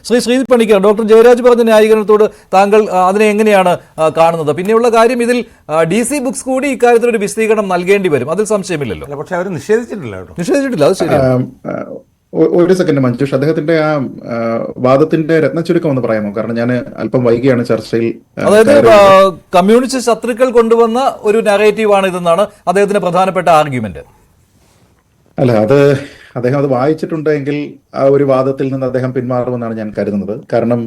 Sreejith Panicker, doctor Jayaraj പറഞ്ഞ ന്യായീകരണത്തോട് താങ്കൾ അതിനെ എങ്ങനെയാണ് കാണുന്നത്? പിന്നെയുള്ള കാര്യം, ഇതിൽ DC ബുക്സ് കൂടി ഇക്കാര്യത്തിൽ ഒരു വിശദീകരണം നൽകേണ്ടി വരും, അതിൽ സംശയമില്ലല്ലോ. പക്ഷെ അവർ നിഷേധിച്ചിട്ടില്ല, അത് ശരിയാണ്. ഒരു സെക്കൻഡ് മഞ്ജുഷ്, അദ്ദേഹത്തിന്റെ ആ വാദത്തിന്റെ രത്നച്ചുരുക്കം ഒന്ന് പറയാമോ? കാരണം ഞാൻ അല്പം വൈകിയാണ് ചർച്ചയിൽ. അതായത് കമ്മ്യൂണിസ്റ്റ് ശത്രുക്കൾ കൊണ്ടുവന്ന ഒരു നറേറ്റീവാണ് ഇതെന്നാണ് അദ്ദേഹത്തിന്റെ പ്രധാനപ്പെട്ട ആർഗ്യുമെന്റ്. അല്ല, അദ്ദേഹം അത് വായിച്ചിട്ടുണ്ടെങ്കിൽ ആ ഒരു വാദത്തിൽ നിന്ന് അദ്ദേഹം പിന്മാറുമെന്നാണ് ഞാൻ കരുതുന്നത്. കാരണം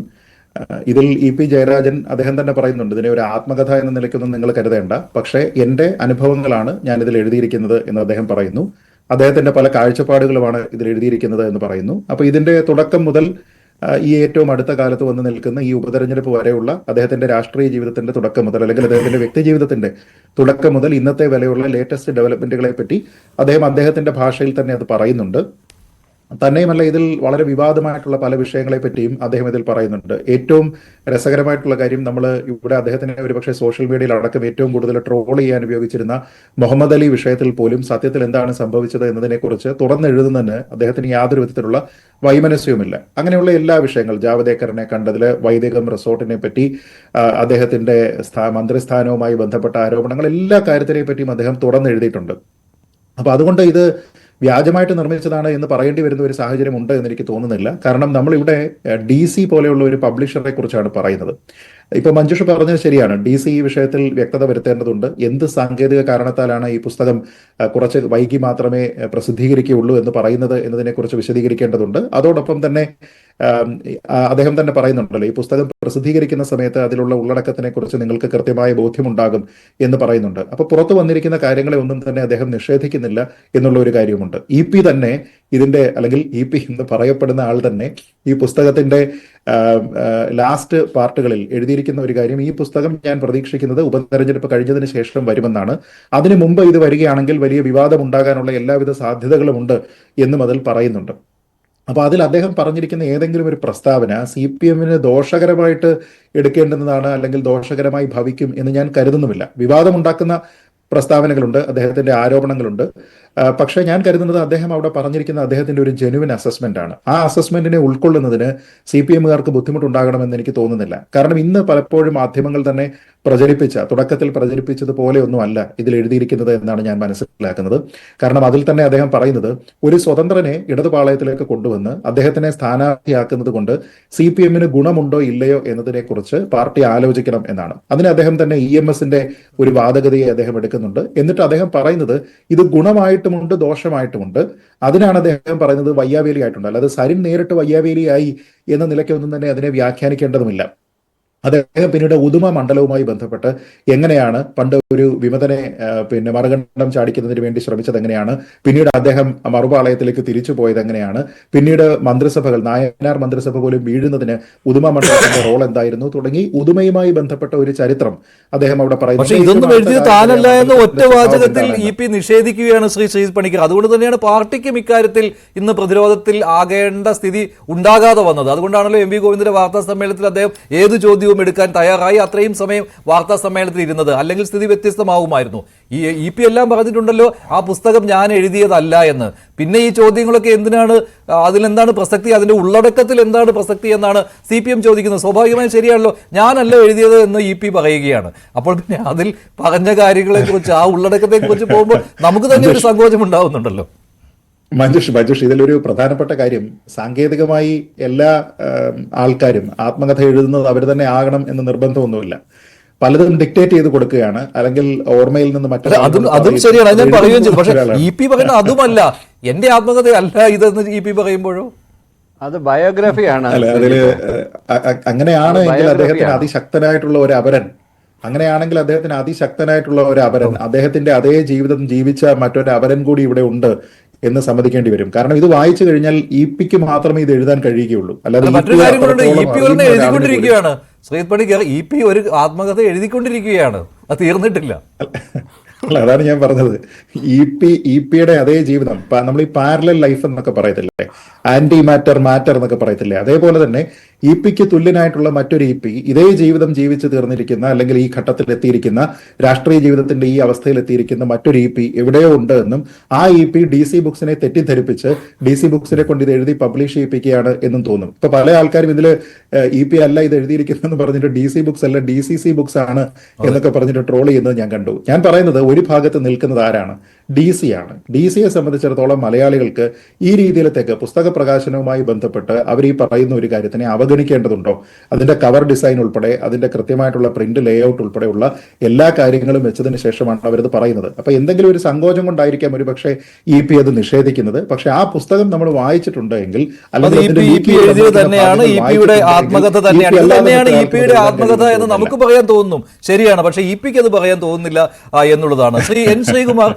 ഇതിൽ EP ജയരാജൻ അദ്ദേഹം തന്നെ പറയുന്നുണ്ട്, ഇതിനെ ഒരു ആത്മകഥ എന്ന നിലയ്ക്കൊന്നും നിങ്ങൾ കരുതേണ്ട, പക്ഷേ എന്റെ അനുഭവങ്ങളാണ് ഞാൻ ഇതിൽ എഴുതിയിരിക്കുന്നത് എന്ന് അദ്ദേഹം പറയുന്നു. അദ്ദേഹത്തിന്റെ പല കാഴ്ചപ്പാടുകളുമാണ് ഇതിൽ എഴുതിയിരിക്കുന്നത് എന്ന് പറയുന്നു. അപ്പൊ ഇതിന്റെ തുടക്കം മുതൽ ഈ ഏറ്റവും അടുത്ത കാലത്ത് വന്ന് നിൽക്കുന്ന ഈ ഉപതെരഞ്ഞെടുപ്പ് വരെയുള്ള അദ്ദേഹത്തിന്റെ രാഷ്ട്രീയ ജീവിതത്തിന്റെ തുടക്കം മുതൽ, അല്ലെങ്കിൽ അദ്ദേഹത്തിന്റെ വ്യക്തി ജീവിതത്തിന്റെ തുടക്കം മുതൽ ഇന്നത്തെ വരെയുള്ള ലേറ്റസ്റ്റ് ഡെവലപ്മെന്റുകളെ പറ്റി അദ്ദേഹത്തിന്റെ ഭാഷയിൽ തന്നെ അത് പറയുന്നുണ്ട്. തന്നെയുമല്ല, ഇതിൽ വളരെ വിവാദമായിട്ടുള്ള പല വിഷയങ്ങളെ പറ്റിയും അദ്ദേഹം ഇതിൽ പറയുന്നുണ്ട്. ഏറ്റവും രസകരമായിട്ടുള്ള കാര്യം, നമ്മൾ ഇവിടെ അദ്ദേഹത്തിനെ ഒരുപക്ഷെ സോഷ്യൽ മീഡിയയിൽ അടക്കം ഏറ്റവും കൂടുതൽ ട്രോൾ ചെയ്യാൻ ഉപയോഗിച്ചിരുന്ന മുഹമ്മദ് അലി വിഷയത്തിൽ പോലും സത്യത്തിൽ എന്താണ് സംഭവിച്ചത് എന്നതിനെക്കുറിച്ച് തുറന്നെഴുതുന്നതിന് അദ്ദേഹത്തിന് യാതൊരു വിധത്തിലുള്ള വൈമനസ്യവുമില്ല. അങ്ങനെയുള്ള എല്ലാ വിഷയങ്ങൾ, ജാവദേക്കറിനെ കണ്ടതില്, വൈദികം റിസോർട്ടിനെ പറ്റി, അദ്ദേഹത്തിന്റെ മന്ത്രിസ്ഥാനവുമായി ബന്ധപ്പെട്ട ആരോപണങ്ങൾ, എല്ലാ കാര്യത്തിനെ പറ്റിയും അദ്ദേഹം തുറന്നെഴുതിയിട്ടുണ്ട്. അപ്പൊ അതുകൊണ്ട് ഇത് വ്യാജമായിട്ട് നിർമ്മിച്ചതാണ് എന്ന് പറയേണ്ടി വരുന്ന ഒരു സാഹചര്യം ഉണ്ട് എന്ന് എനിക്ക് തോന്നുന്നില്ല. കാരണം നമ്മളിവിടെ DC പോലെയുള്ള ഒരു പബ്ലിഷറെ കുറിച്ചാണ് പറയുന്നത്. ഇപ്പൊ മഞ്ജുഷ പറഞ്ഞത് ശരിയാണ്, DC ഈ വിഷയത്തിൽ വ്യക്തത വരുത്തേണ്ടതുണ്ട്. എന്ത് സാങ്കേതിക കാരണത്താലാണ് ഈ പുസ്തകം കുറച്ച് വൈകി മാത്രമേ പ്രസിദ്ധീകരിക്കുകയുള്ളൂ എന്ന് പറയുന്നത് എന്നതിനെക്കുറിച്ച് വിശദീകരിക്കേണ്ടതുണ്ട്. അതോടൊപ്പം തന്നെ അദ്ദേഹം തന്നെ പറയുന്നുണ്ടല്ലോ, ഈ പുസ്തകം പ്രസിദ്ധീകരിക്കുന്ന സമയത്ത് അതിലുള്ള ഉള്ളടക്കത്തിനെ കുറിച്ച് നിങ്ങൾക്ക് കൃത്യമായ ബോധ്യമുണ്ടാകും എന്ന് പറയുന്നുണ്ട്. അപ്പൊ പുറത്തു വന്നിരിക്കുന്ന കാര്യങ്ങളെ ഒന്നും തന്നെ അദ്ദേഹം നിഷേധിക്കുന്നില്ല എന്നുള്ള ഒരു കാര്യമുണ്ട്. EP തന്നെ ഇതിന്റെ, അല്ലെങ്കിൽ EP എന്ന് പറയപ്പെടുന്ന ആൾ തന്നെ ഈ പുസ്തകത്തിന്റെ ലാസ്റ്റ് പാർട്ടുകളിൽ എഴുതിയിരിക്കുന്ന ഒരു കാര്യം, ഈ പുസ്തകം ഞാൻ പ്രതീക്ഷിക്കുന്നത് ഉപതെരഞ്ഞെടുപ്പ് കഴിഞ്ഞതിന് ശേഷം വരുമെന്നാണ്. അതിനു മുമ്പ് ഇത് വരികയാണെങ്കിൽ വലിയ വിവാദം ഉണ്ടാകാനുള്ള എല്ലാവിധ സാധ്യതകളുമുണ്ട് എന്നും അതിൽ പറയുന്നുണ്ട്. അപ്പൊ അതിൽ അദ്ദേഹം പറഞ്ഞിരിക്കുന്ന ഏതെങ്കിലും ഒരു പ്രസ്താവന CPM-ന് ദോഷകരമായിട്ട് എടുക്കേണ്ടുന്നതാണ്, അല്ലെങ്കിൽ ദോഷകരമായി ഭവിക്കും എന്ന് ഞാൻ കരുതുന്നുമില്ല. വിവാദമുണ്ടാക്കുന്ന പ്രസ്താവനകളുണ്ട്, അദ്ദേഹത്തിന്റെ ആരോപണങ്ങളുണ്ട്. പക്ഷേ ഞാൻ കരുതുന്നത് അദ്ദേഹം അവിടെ പറഞ്ഞിരിക്കുന്ന അദ്ദേഹത്തിന്റെ ഒരു ജെനുവിൻ അസസ്മെന്റ് ആണ്. ആ അസസ്മെന്റിനെ ഉൾക്കൊള്ളുന്നതിന് CPM-കാർക്ക് ബുദ്ധിമുട്ടുണ്ടാകണമെന്ന് എനിക്ക് തോന്നുന്നില്ല. കാരണം ഇന്ന് പലപ്പോഴും മാധ്യമങ്ങൾ തന്നെ തുടക്കത്തിൽ പ്രചരിപ്പിച്ചതുപോലെ ഒന്നും അല്ല ഇതിൽ എഴുതിയിരിക്കുന്നത് എന്നാണ് ഞാൻ മനസ്സിലാക്കുന്നത്. കാരണം അതിൽ തന്നെ അദ്ദേഹം പറയുന്നത്, ഒരു സ്വതന്ത്രനെ ഇടതുപാളയത്തിലേക്ക് കൊണ്ടുവന്ന് അദ്ദേഹത്തിനെ സ്ഥാനാർത്ഥിയാക്കുന്നത് കൊണ്ട് CPM-ന് ഗുണമുണ്ടോ ഇല്ലയോ എന്നതിനെ കുറിച്ച് പാർട്ടി ആലോചിക്കണം എന്നാണ്. അതിന് അദ്ദേഹം തന്നെ EMS-ന്റെ ഒരു വാദഗതിയെ അദ്ദേഹം എടുക്കുന്നുണ്ട്. എന്നിട്ട് അദ്ദേഹം പറയുന്നത്, ഇത് ഗുണമായിട്ടുമുണ്ട് ദോഷമായിട്ടുമുണ്ട്. അതിനാണ് അദ്ദേഹം പറയുന്നത് വയ്യാവേലി ആയിട്ടുണ്ട്. അല്ലാതെ സരിൻ നേരിട്ട് വയ്യാവേലിയായി എന്ന നിലയ്ക്കൊന്നും തന്നെ അതിനെ വ്യാഖ്യാനിക്കേണ്ടതുമില്ല. അദ്ദേഹം പിന്നീട് ഉദുമ മണ്ഡലവുമായി ബന്ധപ്പെട്ട് എങ്ങനെയാണ് പണ്ട് ഒരു വിമതനെ മറുകണ്ഠം ചാടിക്കുന്നതിന് വേണ്ടി ശ്രമിച്ചത് എങ്ങനെയാണ്, പിന്നീട് അദ്ദേഹം മറുപാളയത്തിലേക്ക് തിരിച്ചു പോയത് എങ്ങനെയാണ്, പിന്നീട് മന്ത്രിസഭകൾ, നായനാർ മന്ത്രിസഭ പോലും വീഴുന്നതിന് ഉദുമ മണ്ഡലത്തിന്റെ റോൾ എന്തായിരുന്നു തുടങ്ങി ഉദുമയുമായി ബന്ധപ്പെട്ട ഒരു ചരിത്രം അദ്ദേഹം അവിടെ പറയുന്നു. ഇതൊന്നും എഴുതിയത് താനല്ല എന്ന് ഒറ്റ വാചകത്തിൽ EP നിഷേധിക്കുകയാണ് ശ്രീജിത്ത് പണിക്കർ. അതുകൊണ്ട് തന്നെയാണ് പാർട്ടിക്കും ഇക്കാര്യത്തിൽ ഇന്ന് പ്രതിരോധത്തിൽ ആകേണ്ട സ്ഥിതി ഉണ്ടാകാതെ വന്നത്. അതുകൊണ്ടാണല്ലോ MV ഗോവിന്ദന്റെ വാർത്താ സമ്മേളനത്തിൽ അദ്ദേഹം ഏത് ചോദ്യവും എടുക്കാൻ തയ്യാറായി അത്രയും സമയം വാർത്താ സമ്മേളനത്തിൽ ഇരുന്നത്. അല്ലെങ്കിൽ സ്ഥിതി വ്യത്യസ്തമാവുമായിരുന്നു. ഈ EP എല്ലാം പറഞ്ഞിട്ടുണ്ടല്ലോ ആ പുസ്തകം ഞാൻ എഴുതിയതല്ല എന്ന്. പിന്നെ ഈ ചോദ്യങ്ങളൊക്കെ എന്തിനാണ്? അതിലെന്താണ് പ്രസക്തി? അതിന്റെ ഉള്ളടക്കത്തിൽ എന്താണ് പ്രസക്തി എന്നാണ് CPM ചോദിക്കുന്നത്. സ്വാഭാവികമായും ശരിയാണല്ലോ, ഞാനല്ല എഴുതിയത് എന്ന് EP പറയുകയാണ്. അപ്പോൾ പിന്നെ അതിൽ പറഞ്ഞ കാര്യങ്ങളെ കുറിച്ച്, ആ ഉള്ളടക്കത്തെ കുറിച്ച് പോകുമ്പോൾ നമുക്ക് തന്നെ ഒരു സങ്കോചം ഉണ്ടാവുന്നുണ്ടല്ലോ. മഞ്ജുഷ് ഇതിലൊരു പ്രധാനപ്പെട്ട കാര്യം, സാങ്കേതികമായി എല്ലാ ആൾക്കാരും ആത്മകഥ എഴുതുന്നത് അവർ തന്നെ ആകണം എന്ന് നിർബന്ധമൊന്നുമില്ല. പലതും ഡിക്റ്റേറ്റ് ചെയ്ത് കൊടുക്കുകയാണ്, അല്ലെങ്കിൽ ഓർമ്മയിൽ നിന്ന് അതും ശരിയാണ്, ഞാൻ പറയുകയും ചെയ്തു. പക്ഷേ EP പറയുന്ന അതുമല്ല, എന്റെ ആത്മകഥ അല്ല ഇതെന്ന് EP പറയുമ്പോഴോ അത് ബയോഗ്രഫിയാണ്. അങ്ങനെയാണ് എങ്കിൽ അദ്ദേഹത്തിന് അതിശക്തനായിട്ടുള്ള ഒരു അപരൻ അദ്ദേഹത്തിന്റെ അതേ ജീവിതം ജീവിച്ച മറ്റൊരു അപരൻ കൂടി ഇവിടെ ഉണ്ട് എന്ന് സമ്മതിക്കേണ്ടി വരും. കാരണം ഇത് വായിച്ചു കഴിഞ്ഞാൽ EP-ക്ക് മാത്രമേ ഇത് എഴുതാൻ കഴിയുകയുള്ളൂ. അല്ലാതെ എഴുതിക്കൊണ്ടിരിക്കുകയാണ് ശ്രീജിത്ത് പണിക്കർ. EP ഒരു ആത്മകഥ എഴുതിക്കൊണ്ടിരിക്കുകയാണ്, അത് തീർന്നിട്ടില്ല. അല്ല, അതാണ് ഞാൻ പറഞ്ഞത്. EP-യുടെ അതേ ജീവിതം, നമ്മൾ ഈ പാരലൽ ലൈഫ് എന്നൊക്കെ പറയത്തില്ലേ, ആന്റി മാറ്റർ എന്നൊക്കെ പറയത്തില്ലേ, അതേപോലെ തന്നെ പിക്ക് തുല്യനായിട്ടുള്ള മറ്റൊരു ഇതേ ജീവിതം ജീവിച്ചു തീർന്നിരിക്കുന്ന അല്ലെങ്കിൽ ഈ ഘട്ടത്തിൽ എത്തിയിരിക്കുന്ന രാഷ്ട്രീയ ജീവിതത്തിന്റെ ഈ അവസ്ഥയിൽ എത്തിയിരിക്കുന്ന മറ്റൊരു എവിടെയോ ഉണ്ട് എന്നും ആ DC ബുക്സിനെ തെറ്റിദ്ധരിപ്പിച്ച് DC ബുക്സിനെ കൊണ്ട് ഇത് എഴുതി പബ്ലിഷ് ചെയ്യിപ്പിക്കുകയാണ് എന്നും തോന്നും. ഇപ്പൊ പല ആൾക്കാരും ഇതിൽ അല്ല ഇത് എഴുതിയിരിക്കുന്നതെന്ന് പറഞ്ഞിട്ട് DC ബുക്സ് അല്ല DCC ബുക്സ് ആണ് എന്നൊക്കെ പറഞ്ഞിട്ട് ട്രോൾ ചെയ്യുന്നത് ഞാൻ കണ്ടു. ഞാൻ പറയുന്നത് ഒരു ഭാഗത്ത് നിൽക്കുന്നത് ആരാണ്? DC ആണ്. DCയെ സംബന്ധിച്ചിടത്തോളം മലയാളികൾക്ക് ഈ രീതിയിലത്തേക്ക് പുസ്തക പ്രകാശനവുമായി ബന്ധപ്പെട്ട് അവർ ഈ പറയുന്ന ഒരു കാര്യത്തിനെ അവഗണിക്കേണ്ടതുണ്ടോ? അതിന്റെ കവർ ഡിസൈൻ ഉൾപ്പെടെ അതിന്റെ കൃത്യമായിട്ടുള്ള പ്രിന്റ് ലേഔട്ട് ഉൾപ്പെടെയുള്ള എല്ലാ കാര്യങ്ങളും വെച്ചതിന് ശേഷമാണ് അവരത് പറയുന്നത്. അപ്പൊ എന്തെങ്കിലും ഒരു സങ്കോചം കൊണ്ടായിരിക്കാം ഒരു പക്ഷേ അത് നിഷേധിക്കുന്നത്. പക്ഷെ ആ പുസ്തകം നമ്മൾ വായിച്ചിട്ടുണ്ട് എങ്കിൽ ആത്മകഥ തന്നെയാണ് ഇപിയുടെ ആത്മകഥ എന്ന് നമുക്ക് പറയാൻ തോന്നുന്നു. ശരിയാണ്. പക്ഷെ ഇപിക്ക് അത് പറയാൻ തോന്നുന്നില്ല എന്നുള്ളതാണ്. ശ്രീ N. ശ്രീകുമാർ,